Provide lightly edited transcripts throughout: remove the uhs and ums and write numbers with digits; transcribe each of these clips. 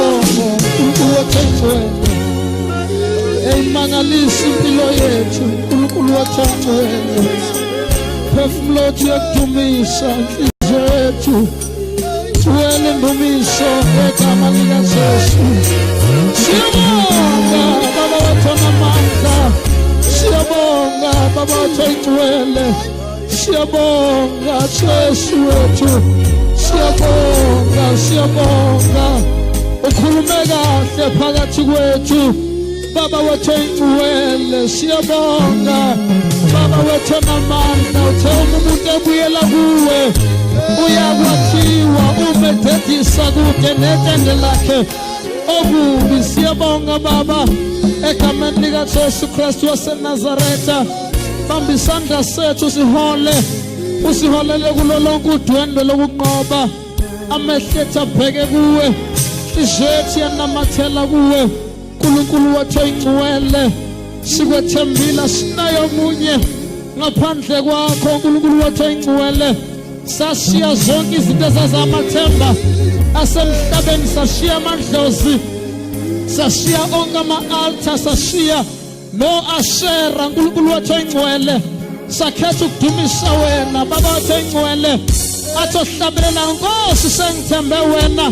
siyabonga uNkulunkulu wathengcwele eyimangalisa impilo yethu uNkulunkulu wathengcwele phefumulo wethu yakudumisa inhliziyo yethu Tuwele ndumiso egama likaJesu siyabonga baba wathona amandla siyabonga baba wathengcwele siyabonga Jesu wethu siyabonga ukhulume kahle phakathi kwethu baba wathengcwele siyabonga baba wathona amandla uthoma umuntu ebuyela kuwe uyakwathiwa umededisa kude netende lakhe okubi siyabonga baba egameni likaJesu Kristu waseNazaretha bamba isandla sethu usiholele kulo lonke udwendwe lokunqoba amehlo ethu abheke kuwe inhliziyo yanamathela kuwe uNkulunkulu wathengcwele sikwethembile sinayo omunye ngaphandle kwakho uNkulunkulu wathengcwele sashiya zonke izinto ezazamathemba asemhlabeni sashiya amadlozi sashiya onke ama-altar sashiya no-ashera uNkulunkulu wathengcwele sakhetha ukudumisa wena baba wathengcwele athi ohlabelela Nkosi sengithembe wena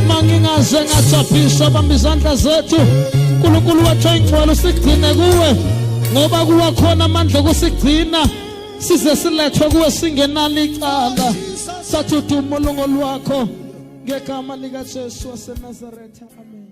mangingaze ngathabhiswa bamba izandla zethu uNkulunkulu wathengcwele usigcine kuwe ngoba kuwakhona amandla okusigcina size silethwe kuwe singenalo icala sathi uduma ulungu lwakho ngegama likaJesu waseNazaretha amen.